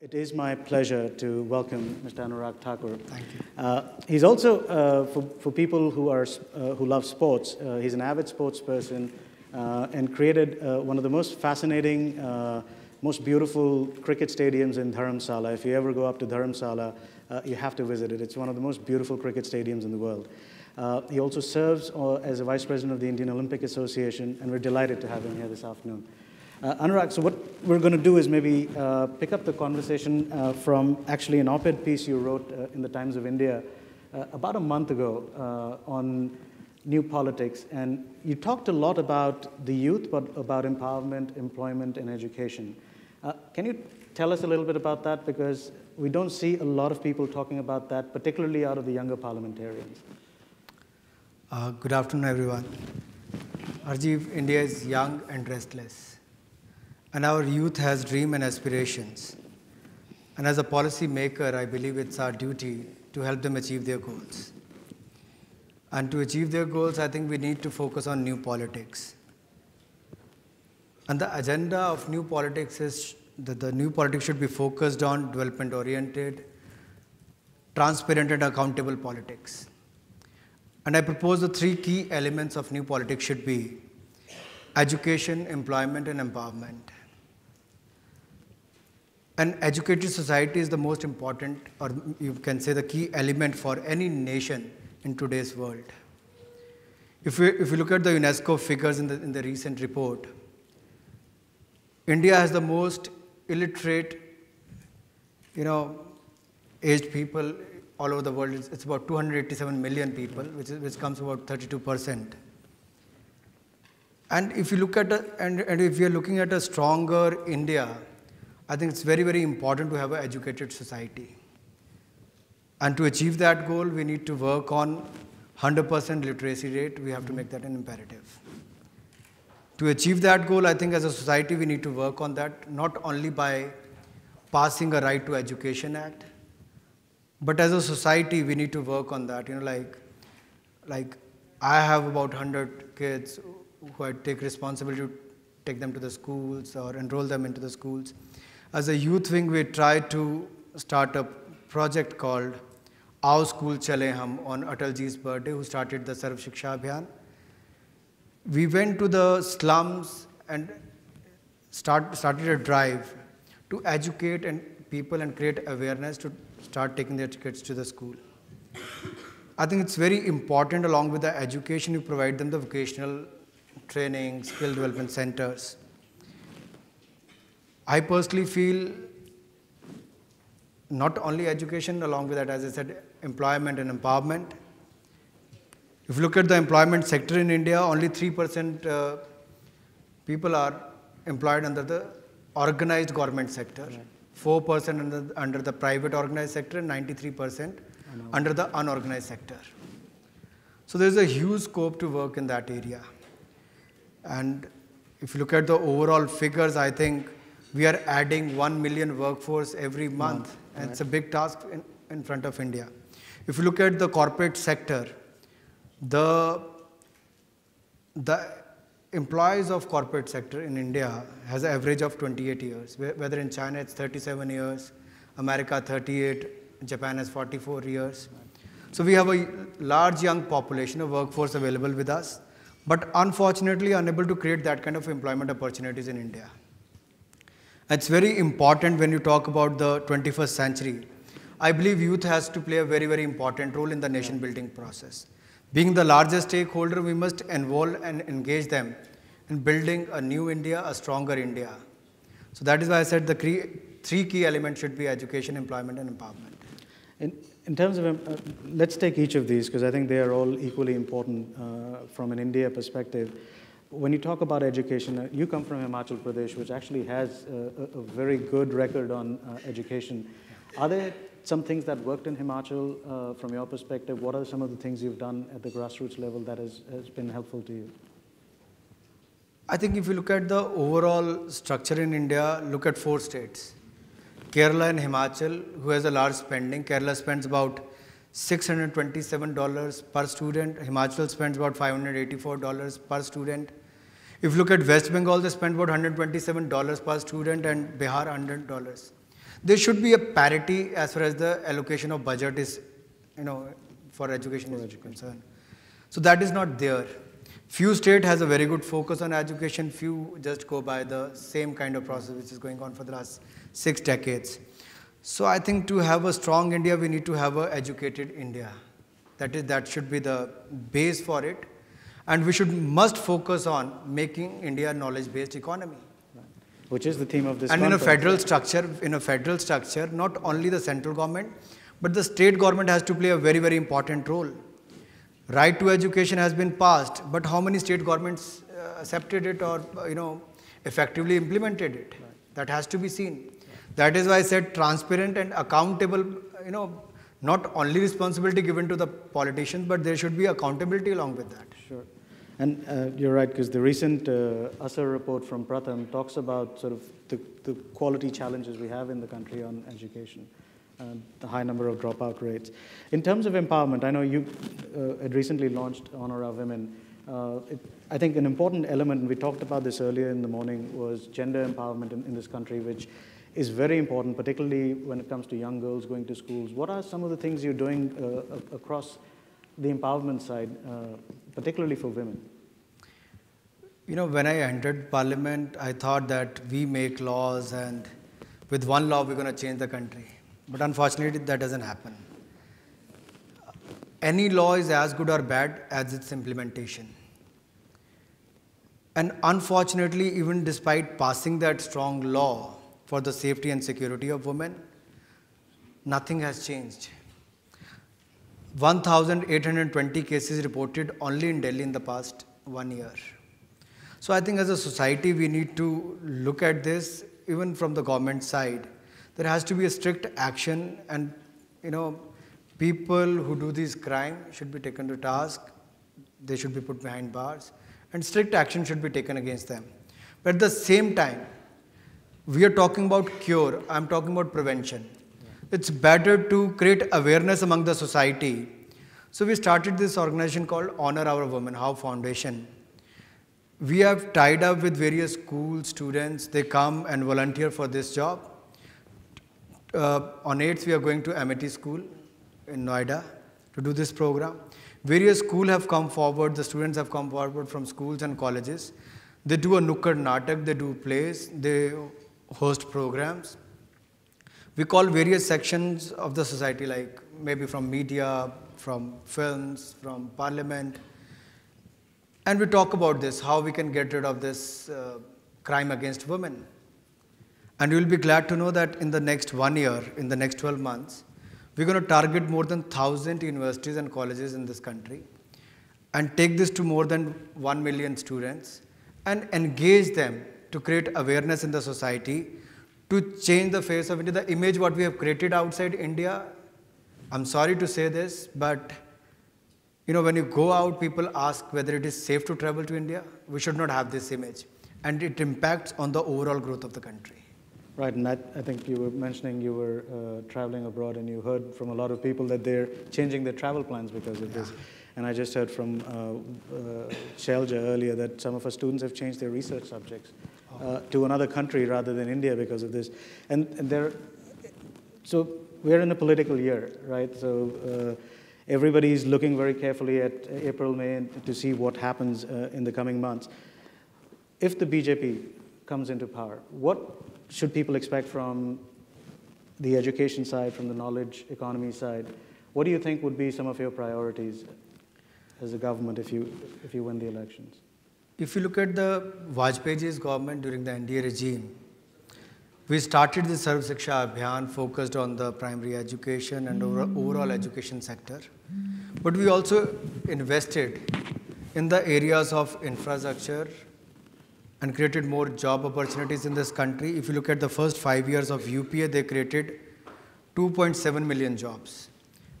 It is my pleasure to welcome Mr. Anurag Thakur. Thank you. He's also, for people who love sports, he's an avid sports person and created one of the most fascinating, most beautiful cricket stadiums in Dharamsala. If you ever go up to Dharamsala, you have to visit it. It's one of the most beautiful cricket stadiums in the world. He also serves as a vice president of the Indian Olympic Association, and we're delighted to have him here this afternoon. Anurag, so what we're going to do is maybe pick up the conversation from actually an op-ed piece you wrote in the Times of India about a month ago on new politics. And you talked a lot about the youth, but about empowerment, employment, and education. Can you tell us a little bit about that? Because we don't see a lot of people talking about that, particularly out of the younger parliamentarians. Good afternoon, everyone. Arjeev, India is young and restless. And our youth has dreams and aspirations. And as a policy maker, I believe it's our duty to help them achieve their goals. And to achieve their goals, I think we need to focus on new politics. And the agenda of new politics is that the new politics should be focused on development-oriented, transparent and accountable politics. And I propose the three key elements of new politics should be education, employment, and empowerment. An educated society is the most important, or you can say the key element for any nation in today's world. If you look at the UNESCO figures in the recent report, India has the most illiterate, aged people all over the world. It's about 287 million people, which comes about 32%. And if you look at and if we are looking at a stronger India, I think it's very, very important to have an educated society. And to achieve that goal, we need to work on 100% literacy rate. We have to make that an imperative. To achieve that goal, I think as a society, we need to work on that, not only by passing a Right to Education Act, but as a society, we need to work on that. Like I have about 100 kids who I take responsibility to take them to the schools or enroll them into the schools. As a youth wing, we tried to start a project called Aao School Chale Hum on Atalji's birthday, who started the Sarv Shiksha Abhiyan. We went to the slums and started a drive to educate people and create awareness to start taking their kids to the school. I think it's very important, along with the education, you provide them the vocational training, skill development centers. I personally feel not only education, along with that, as I said, employment and empowerment. If you look at the employment sector in India, only 3% people are employed under the organized government sector, right. 4% under the private organized sector, and 93% under the unorganized sector. So there's a huge scope to work in that area. And if you look at the overall figures, I think we are adding 1 million workforce every month, and right. It's a big task in front of India. If you look at the corporate sector, the employees of corporate sector in India has an average of 28 years, whether in China it's 37 years, America 38, Japan has 44 years. So we have a large young population of workforce available with us, but unfortunately unable to create that kind of employment opportunities in India. It's very important when you talk about the 21st century. I believe youth has to play a very, very important role in the nation building process. Being the largest stakeholder, we must involve and engage them in building a new India, a stronger India. So that is why I said the three key elements should be education, employment, and empowerment. In terms of, let's take each of these, because I think they are all equally important from an India perspective. When you talk about education, you come from Himachal Pradesh, which actually has a very good record on education. Are there some things that worked in Himachal from your perspective? What are some of the things you've done at the grassroots level that has been helpful to you? I think if you look at the overall structure in India, look at 4 states. Kerala and Himachal, who has a large spending. Kerala spends about $627 per student. Himachal spends about $584 per student. If you look at West Bengal, they spend about $127 per student, and Bihar $100. There should be a parity as far as the allocation of budget is, for education is concerned. So that is not there. Few states has a very good focus on education, few just go by the same kind of process which is going on for the last 6 decades. So I think to have a strong India, we need to have an educated India. That should be the base for it. And we must focus on making India a knowledge-based economy. Right. Which is the theme of this And conference. in a federal structure, not only the central government, but the state government has to play a very, very important role. Right to education has been passed, but how many state governments accepted it or effectively implemented it? Right. That has to be seen. Right. That is why I said transparent and accountable. Not only responsibility given to the politicians, but there should be accountability along with that. Sure. And you're right, because the recent ASER report from Pratham talks about sort of the quality challenges we have in the country on education, the high number of dropout rates. In terms of empowerment, I know you had recently launched Honor Our Women. I think an important element, and we talked about this earlier in the morning, was gender empowerment in this country, which is very important, particularly when it comes to young girls going to schools. What are some of the things you're doing across the empowerment side, particularly for women? When I entered parliament, I thought that we make laws and with one law we're going to change the country. But unfortunately, that doesn't happen. Any law is as good or bad as its implementation. And unfortunately, even despite passing that strong law for the safety and security of women, nothing has changed. 1,820 cases reported only in Delhi in the past 1 year. So I think as a society, we need to look at this, even from the government side. There has to be a strict action, and people who do these crimes should be taken to task. They should be put behind bars, and strict action should be taken against them. But at the same time, we are talking about cure. I'm talking about prevention. It's better to create awareness among the society. So we started this organization called Honor Our Women, How Foundation. We have tied up with various school students. They come and volunteer for this job. On 8th, we are going to Amity School in Noida to do this program. Various schools have come forward. The students have come forward from schools and colleges. They do a Nukkad Natak, they do plays, they host programs. We call various sections of the society, like maybe from media, from films, from parliament. And we talk about this, how we can get rid of this crime against women. And you will be glad to know that in the next 1 year, in the next 12 months, we're going to target more than 1,000 universities and colleges in this country and take this to more than 1 million students and engage them to create awareness in the society, to change the face of India, the image what we have created outside India. I'm sorry to say this, but when you go out, people ask whether it is safe to travel to India. We should not have this image, and it impacts on the overall growth of the country. Right, and I think you were mentioning you were traveling abroad, and you heard from a lot of people that they're changing their travel plans because of this. And I just heard from Shelja earlier that some of our students have changed their research subjects to another country rather than India because of this. So we're in a political year, right? So everybody's looking very carefully at April, May to see what happens in the coming months. If the BJP comes into power, what should people expect from the education side, from the knowledge economy side? What do you think would be some of your priorities as a government if you win the elections? If you look at the Vajpayee's government during the NDA regime, we started the Sarv Shiksha Abhiyan focused on the primary education and overall education sector. But we also invested in the areas of infrastructure and created more job opportunities in this country. If you look at the first 5 years of UPA, they created 2.7 million jobs.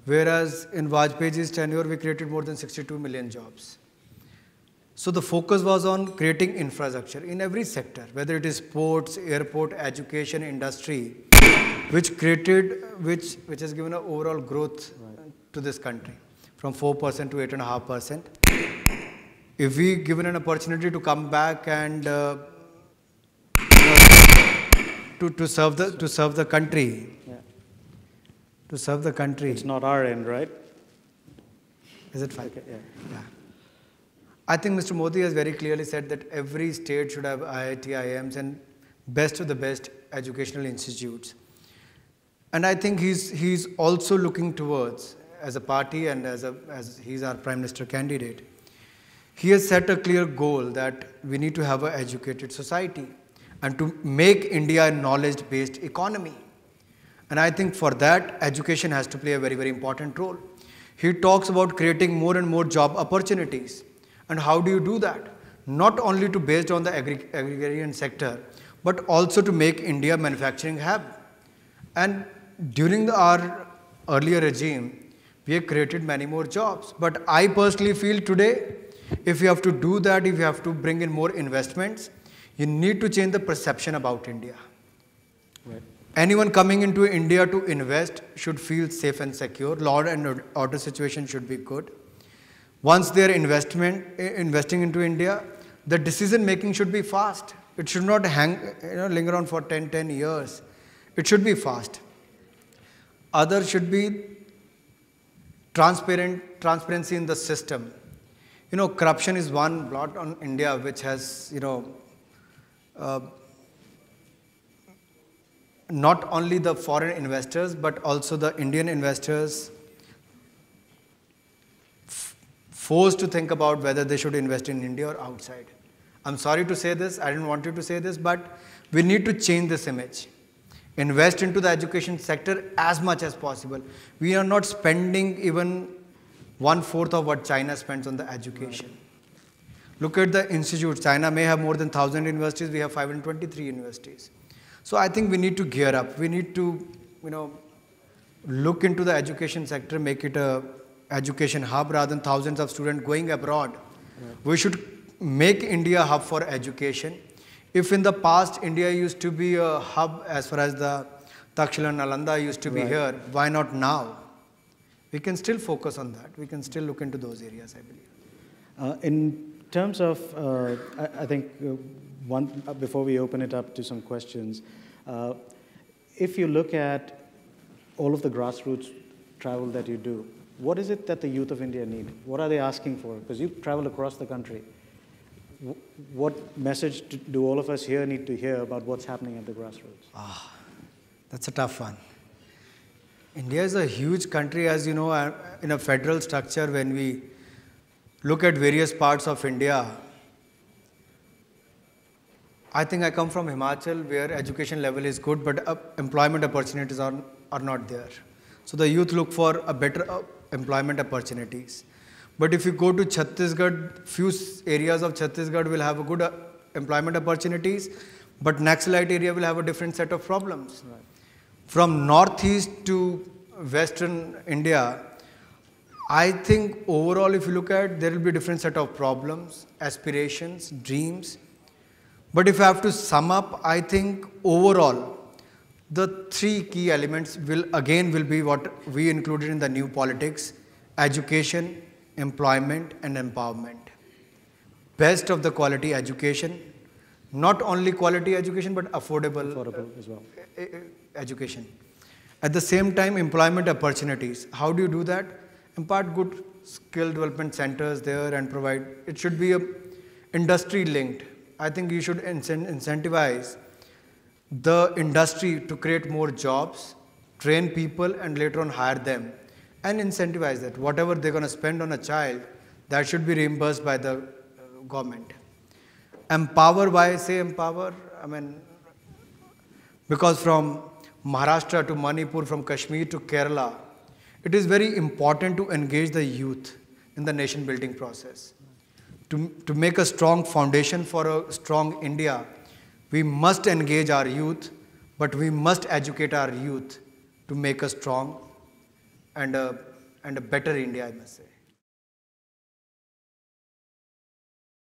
Whereas in Vajpayee's tenure, we created more than 62 million jobs. So the focus was on creating infrastructure in every sector, whether it is ports, airport, education, industry, which has given an overall growth to this country from 4% to 8.5%. If we given an opportunity to come back and to to serve the country. Yeah. To serve the country. It's not our end, right? Is it fine? Okay, yeah. Yeah. I think Mr. Modi has very clearly said that every state should have IIT, IIMs and best of the best educational institutes. And I think he's also looking towards, as a party and as he's our Prime Minister candidate, he has set a clear goal that we need to have an educated society and to make India a knowledge-based economy. And I think for that, education has to play a very, very important role. He talks about creating more and more job opportunities. And how do you do that? Not only to based on the agrarian sector, but also to make India a manufacturing hub. And during our earlier regime, we have created many more jobs. But I personally feel today, if you have to do that, if you have to bring in more investments, you need to change the perception about India. Right. Anyone coming into India to invest should feel safe and secure. Law and order situation should be good. Once they are investing into India, the decision making should be fast. It should not linger on for 10 years. It should be fast. Other should be transparency in the system. Corruption is one blot on India which has, not only the foreign investors, but also the Indian investors forced to think about whether they should invest in India or outside. I'm sorry to say this, I didn't want you to say this, but we need to change this image. Invest into the education sector as much as possible. We are not spending even 1/4 of what China spends on the education. Look at the institutes. China may have more than 1,000 universities, we have 523 universities. So I think we need to gear up. We need to, look into the education sector, make it a education hub rather than thousands of students going abroad. Right. We should make India a hub for education. If in the past India used to be a hub as far as the Takshila and Nalanda used to be here, why not now? We can still focus on that. We can still look into those areas, I believe. In terms of, I think, before we open it up to some questions, if you look at all of the grassroots travel that you do, what is it that the youth of India need? What are they asking for? Because you travel across the country. What message do all of us here need to hear about what's happening at the grassroots? That's a tough one. India is a huge country, as you know, in a federal structure. When we look at various parts of India, I think I come from Himachal, where education level is good, but employment opportunities are not there. So the youth look for a better employment opportunities. But if you go to Chhattisgarh, few areas of Chhattisgarh will have a good employment opportunities, but Naxalite area will have a different set of problems. Right. From northeast to western India, I think overall, if you look at, there will be a different set of problems, aspirations, dreams. But if I have to sum up, I think overall, the three key elements will be what we included in the new politics: education, employment, and empowerment. Best of the quality education, not only quality education, but affordable as well. Education. At the same time, employment opportunities. How do you do that? Impart good skill development centers there and provide. It should be industry linked. I think you should incentivize the industry to create more jobs, train people, and later on hire them, and incentivize that. Whatever they're going to spend on a child, that should be reimbursed by the government. Empower, why I say empower? I mean, because from Maharashtra to Manipur, from Kashmir to Kerala, it is very important to engage the youth in the nation building process. To make a strong foundation for a strong India, we must engage our youth, but we must educate our youth to make a strong and a better India, I must say.